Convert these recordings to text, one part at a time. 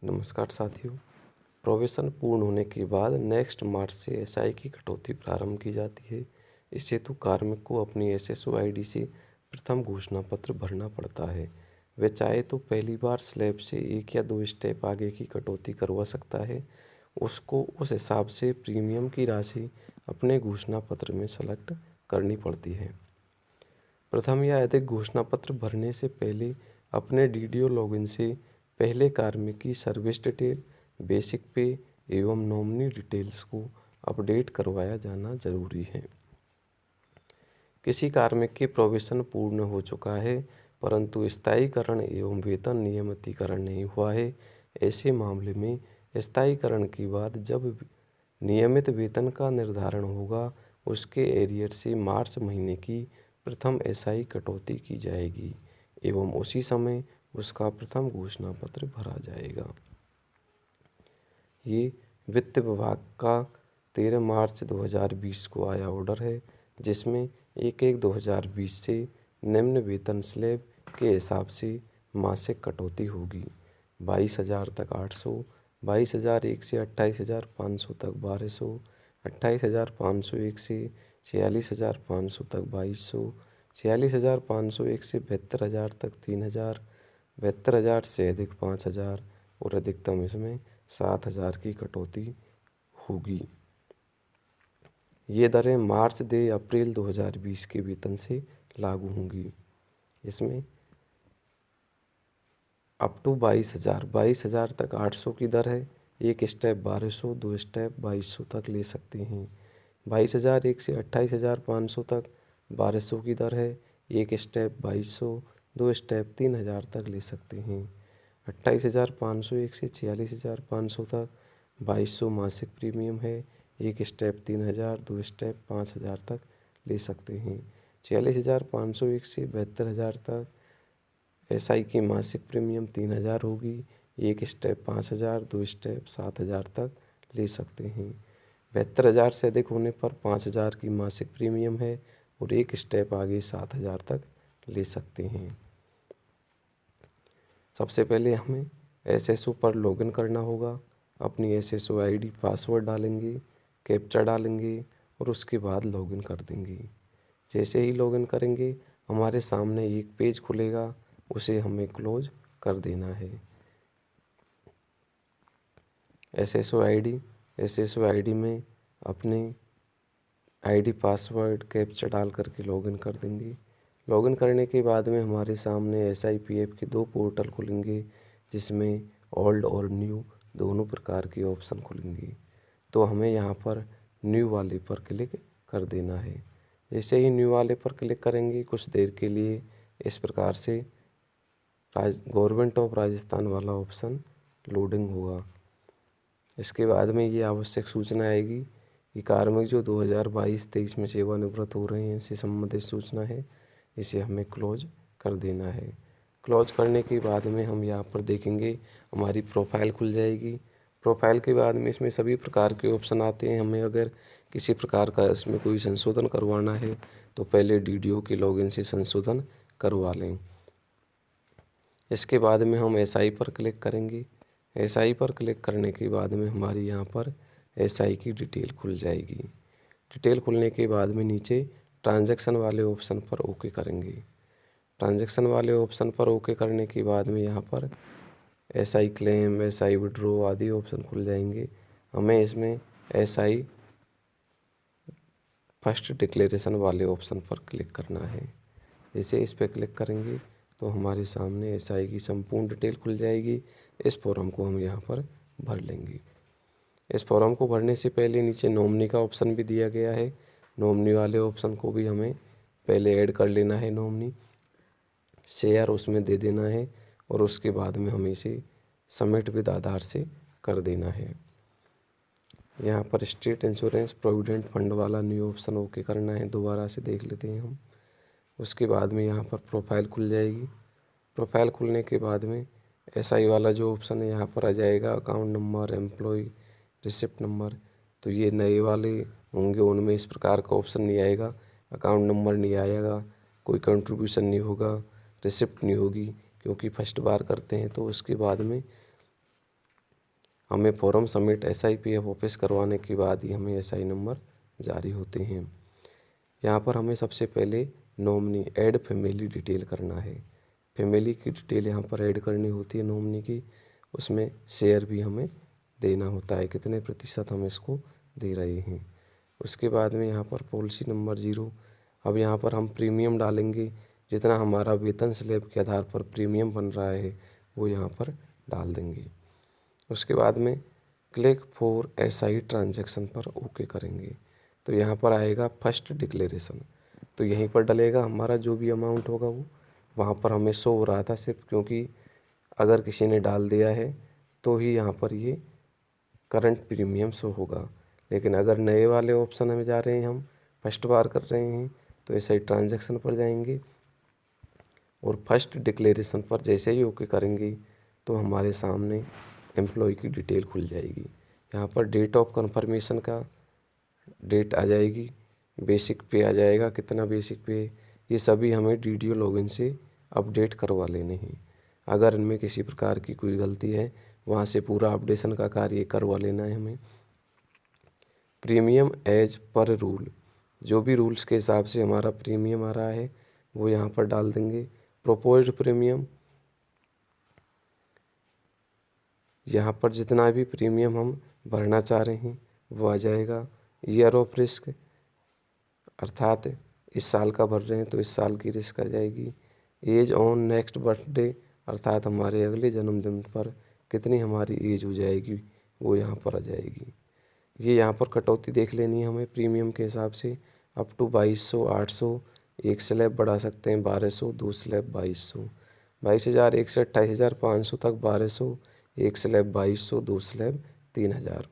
नमस्कार साथियों। प्रोबेशन पूर्ण होने के बाद नेक्स्ट मार्च से एसआई की कटौती प्रारंभ की जाती है। इस हेतु कार्मिक को अपनी एसएसओ आईडी से प्रथम घोषणा पत्र भरना पड़ता है। वे चाहे तो पहली बार स्लैब से 1 या 2 स्टेप आगे की कटौती करवा सकता है। उसको उस हिसाब से प्रीमियम की राशि अपने घोषणा पत्र में सेलेक्ट करनी पड़ती है। प्रथम या अधिक घोषणा पत्र भरने से पहले अपने डीडीओ लॉगिन से पहले कार्मिक की सर्विस डिटेल, बेसिक पे एवं नॉमिनी डिटेल्स को अपडेट करवाया जाना जरूरी है। किसी कार्मिक की प्रोबेशन पूर्ण हो चुका है परंतु स्थायीकरण एवं वेतन नियमितीकरण नहीं हुआ है, ऐसे मामले में स्थायीकरण के बाद जब नियमित वेतन का निर्धारण होगा उसके एरियर से मार्च महीने की प्रथम एसआई कटौती की जाएगी एवं उसी समय उसका प्रथम घोषणा पत्र भरा जाएगा। ये वित्त विभाग का 13 मार्च 2020 को आया ऑर्डर है, जिसमें 1/1/2020 से निम्न वेतन स्लैब के हिसाब से मासिक कटौती होगी। 22,000 तक 800, 22,001 से 28,500 तक 1,200, 28,501 से 46,500 तक 2,200, 46,501 से 72,000 तक 3,000, 72,000 से अधिक 5,000 और अधिकतम इसमें 7,000 की कटौती होगी। ये दरें मार्च से अप्रैल 2020 के वेतन से लागू होंगी। इसमें अप टू 22,000 तक 800 की दर है। एक स्टेप 1,200, 2 स्टेप 2,200 तक ले सकते हैं। 22,001 से 28,500 तक 1,200 की दर है। एक स्टेप 2,200, 2 स्टेप 3,000 तक ले सकते हैं। 28,501 से 46,500 तक 2,200 मासिक प्रीमियम है। एक स्टेप 3,000, 2 स्टेप 5,000 तक ले सकते हैं। 46,501 से 72,000 तक एसआई की मासिक प्रीमियम 3,000 होगी। एक स्टेप 5,000, 2 स्टेप 7,000 तक ले सकते हैं। 72,000 से अधिक होने पर 5,000 की मासिक प्रीमियम है और एक स्टेप आगे 7,000 तक ले सकते हैं। सबसे पहले हमें एसएसओ पर लॉगिन करना होगा। अपनी एसएसओ आईडी पासवर्ड डालेंगे, कैप्चा डालेंगे और उसके बाद लॉगिन कर देंगे। जैसे ही लॉगिन करेंगे हमारे सामने एक पेज खुलेगा, उसे हमें क्लोज कर देना है। एसएसओ आईडी में अपने आईडी पासवर्ड कैप्चा डाल करके लॉगिन कर देंगे। लॉगिन करने के बाद में हमारे सामने एसआईपीएफ के 2 पोर्टल खुलेंगे, जिसमें ओल्ड और न्यू दोनों प्रकार के ऑप्शन खुलेंगे। तो हमें यहाँ पर न्यू वाले पर क्लिक कर देना है। जैसे ही न्यू वाले पर क्लिक करेंगे कुछ देर के लिए इस प्रकार से गवर्नमेंट ऑफ राजस्थान वाला ऑप्शन लोडिंग होगा। इसके बाद में ये आवश्यक सूचना आएगी कि कार्मिक जो 2022-23 में सेवानिवृत्त हो रहे हैं इनसे संबंधित सूचना है, इसे हमें क्लोज कर देना है। क्लोज करने के बाद में हम यहाँ पर देखेंगे हमारी प्रोफाइल खुल जाएगी। प्रोफाइल के बाद में इसमें सभी प्रकार के ऑप्शन आते हैं। हमें अगर किसी प्रकार का इसमें कोई संशोधन करवाना है तो पहले डीडीओ के लॉगिन से संशोधन करवा लें। इसके बाद में हम एसआई पर क्लिक करेंगे। एसआई पर क्लिक करने के बाद में हमारी यहाँ पर एसआई की डिटेल खुल जाएगी। डिटेल खुलने के बाद में नीचे ट्रांजैक्शन वाले ऑप्शन पर ओके करेंगे। ट्रांजैक्शन वाले ऑप्शन पर ओके करने के बाद में यहाँ पर एसआई क्लेम, एसआई विड्रॉ आदि ऑप्शन खुल जाएंगे। हमें इसमें एसआई फर्स्ट डिक्लेरेशन वाले ऑप्शन पर क्लिक करना है। जैसे इस पर क्लिक करेंगे तो हमारे सामने एसआई की संपूर्ण डिटेल खुल जाएगी। इस फॉर्म को हम यहाँ पर भर लेंगे। इस फॉर्म को भरने से पहले नीचे नॉमिनी का ऑप्शन भी दिया गया है। नॉमिनी वाले ऑप्शन को भी हमें पहले ऐड कर लेना है। नॉमिनी शेयर उसमें दे देना है और उसके बाद में हमें इसे सबमिट विद आधार से कर देना है। यहाँ पर स्टेट इंश्योरेंस प्रोविडेंट फंड वाला न्यू ऑप्शन ओके करना है। दोबारा से देख लेते हैं हम। उसके बाद में यहाँ पर प्रोफाइल खुल जाएगी। प्रोफाइल खुलने के बाद में एसआई वाला जो ऑप्शन है यहाँ पर आ जाएगा, account number, employ receipt number. तो ये नए वाले होंगे, उनमें इस प्रकार का ऑप्शन नहीं आएगा। अकाउंट नंबर नहीं आएगा, कोई कंट्रीब्यूशन नहीं होगा, रिसिप्ट नहीं होगी, क्योंकि फर्स्ट बार करते हैं। तो उसके बाद में हमें फॉर्म सबमिट SIPF ऑफिस करवाने के बाद ही हमें SI नंबर जारी होते हैं। यहाँ पर हमें सबसे पहले नॉमिनी ऐड फैमिली डिटेल करना है। फैमिली की डिटेल यहाँ पर ऐड करनी होती है नॉमिनी की। उसमें शेयर भी हमें देना होता है, कितने प्रतिशत हम इसको दे रहे हैं। उसके बाद में यहाँ पर पॉलिसी नंबर 0। अब यहाँ पर हम प्रीमियम डालेंगे, जितना हमारा वेतन स्लैब के आधार पर प्रीमियम बन रहा है वो यहाँ पर डाल देंगे। उसके बाद में क्लिक फॉर SI ट्रांजैक्शन पर ओके करेंगे तो यहाँ पर आएगा फर्स्ट डिक्लेरेशन। तो यहीं पर डलेगा हमारा जो भी अमाउंट होगा वो। वहाँ पर हमें शो हो रहा था सिर्फ, क्योंकि अगर किसी ने डाल दिया है तो ही यहाँ पर ये करंट प्रीमियम शो होगा। लेकिन अगर नए वाले ऑप्शन में जा रहे हैं, हम फर्स्ट बार कर रहे हैं, तो SI ट्रांजैक्शन पर जाएंगे और फर्स्ट डिक्लेरेशन पर जैसे ही ओके करेंगे तो हमारे सामने एम्प्लॉय की डिटेल खुल जाएगी। यहाँ पर डेट ऑफ कंफर्मेशन का डेट आ जाएगी, बेसिक पे आ जाएगा, कितना बेसिक पे, ये सभी हमें DDO लॉगिन से अपडेट करवा लेने हैं। अगर इनमें किसी प्रकार की कोई गलती है, वहाँ से पूरा अपडेशन का कार्य करवा लेना है हमें। प्रीमियम एज पर रूल, जो भी रूल्स के हिसाब से हमारा प्रीमियम आ रहा है वो यहाँ पर डाल देंगे। प्रोपोज्ड प्रीमियम, यहाँ पर जितना भी प्रीमियम हम भरना चाह रहे हैं वो आ जाएगा। ईयर ऑफ रिस्क, अर्थात इस साल का भर रहे हैं तो इस साल की रिस्क आ जाएगी। एज ऑन नेक्स्ट बर्थडे, अर्थात हमारे अगले जन्मदिन पर कितनी हमारी एज हो जाएगी वो यहाँ पर आ जाएगी। ये यहाँ पर कटौती देख लेनी है हमें प्रीमियम के हिसाब से, अप टू 2200, 800, एक स्लैब बढ़ा सकते हैं 1200, दो स्लैब 2200, 22,000 एक से 28,500 तक 1200, एक स्लैब 2200, दो स्लैब 3,000,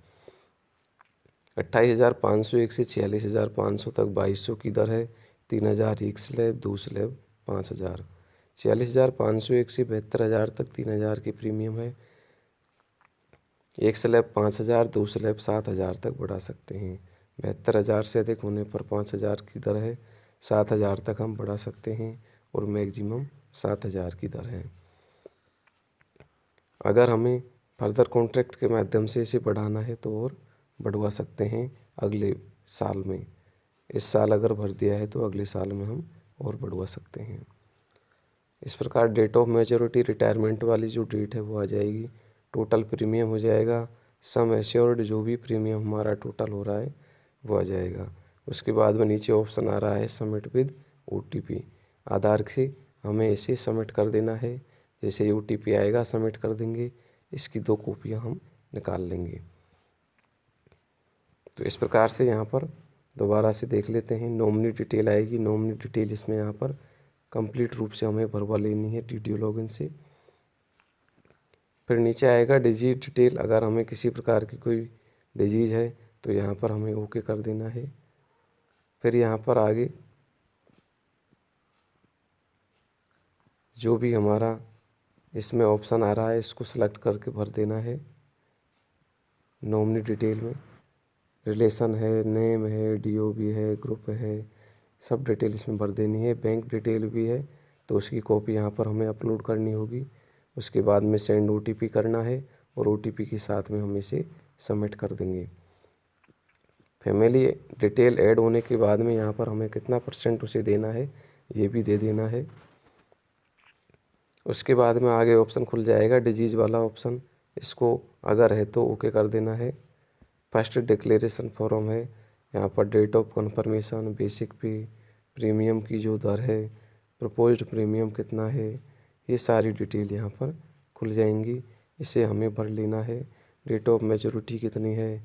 28,500 एक से 46,500 तक 2200 की दर है, 3,000 एक स्लैब, दो स्लैब 5,000, 46,500 एक से 72,000 तक 3,000 की प्रीमियम है, एक स्लैब 5,000, दो स्लैब 7,000 तक बढ़ा सकते हैं। 72,000 से अधिक होने पर 5,000 की दर है, 7,000 तक हम बढ़ा सकते हैं और मैक्सिमम 7,000 की दर है। अगर हमें फर्दर कॉन्ट्रैक्ट के माध्यम से इसे बढ़ाना है तो और बढ़वा सकते हैं अगले साल में। इस साल अगर भर दिया है तो अगले साल में हम और बढ़वा सकते हैं। इस प्रकार डेट ऑफ मैच्योरिटी, रिटायरमेंट वाली जो डेट है वो आ जाएगी। टोटल प्रीमियम हो जाएगा, सम एश्योर्ड, जो भी प्रीमियम हमारा टोटल हो रहा है वो आ जाएगा। उसके बाद में नीचे ऑप्शन आ रहा है सबमिट विद OTP। आधार से हमें इसे सबमिट कर देना है, जैसे OTP आएगा सबमिट कर देंगे, इसकी 2 कॉपियाँ हम निकाल लेंगे। तो इस प्रकार से यहाँ पर दोबारा से देख लेते हैं। नॉमिनी डिटेल आएगी, नॉमिनी डिटेल इसमें यहाँ पर कंप्लीट रूप से हमें भरवा लेनी है DDO लॉगिन से। फिर नीचे आएगा डिजीज डिटेल, अगर हमें किसी प्रकार की कोई डिजीज़ है तो यहाँ पर हमें ओके कर देना है। फिर यहाँ पर आगे जो भी हमारा इसमें ऑप्शन आ रहा है इसको सेलेक्ट करके भर देना है। नॉमिनी डिटेल में रिलेशन है, नेम है, DOB है, ग्रुप है, सब डिटेल इसमें भर देनी है। बैंक डिटेल भी है तो उसकी कॉपी यहाँ पर हमें अपलोड करनी होगी। उसके बाद में सेंड OTP करना है और OTP के साथ में हम इसे सबमिट कर देंगे। फैमिली डिटेल ऐड होने के बाद में यहाँ पर हमें कितना % उसे देना है ये भी दे देना है। उसके बाद में आगे ऑप्शन खुल जाएगा डिजीज़ वाला ऑप्शन, इसको अगर है तो ओके कर देना है। फर्स्ट डिक्लेरेशन फॉर्म है, यहाँ पर डेट ऑफ कन्फर्मेशन, बेसिक पे, प्रीमियम की जो दर है, प्रपोज्ड प्रीमियम कितना है, ये सारी डिटेल यहाँ पर खुल जाएंगी। इसे हमें भर लेना है। डेट ऑफ मैच्योरिटी कितनी है,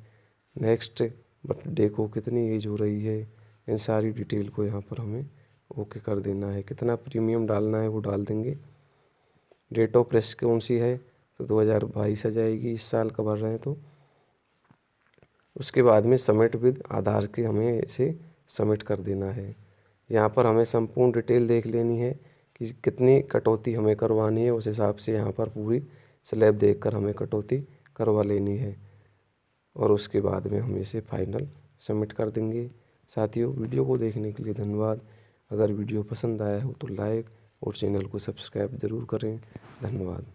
नेक्स्ट बर्थडे को कितनी एज हो रही है, इन सारी डिटेल को यहाँ पर हमें ओके कर देना है। कितना प्रीमियम डालना है वो डाल देंगे। डेट ऑफ रिस्क कौन सी है तो 2022 आ जाएगी, इस साल का भर रहे हैं तो। उसके बाद में सबमिट विद आधार के हमें इसे सबमिट कर देना है। यहाँ पर हमें संपूर्ण डिटेल देख लेनी है कि कितनी कटौती हमें करवानी है, उस हिसाब से यहाँ पर पूरी स्लैब देखकर हमें कटौती करवा लेनी है और उसके बाद में हम इसे फाइनल सबमिट कर देंगे। साथियों, वीडियो को देखने के लिए धन्यवाद। अगर वीडियो पसंद आया हो तो लाइक और चैनल को सब्सक्राइब ज़रूर करें। धन्यवाद।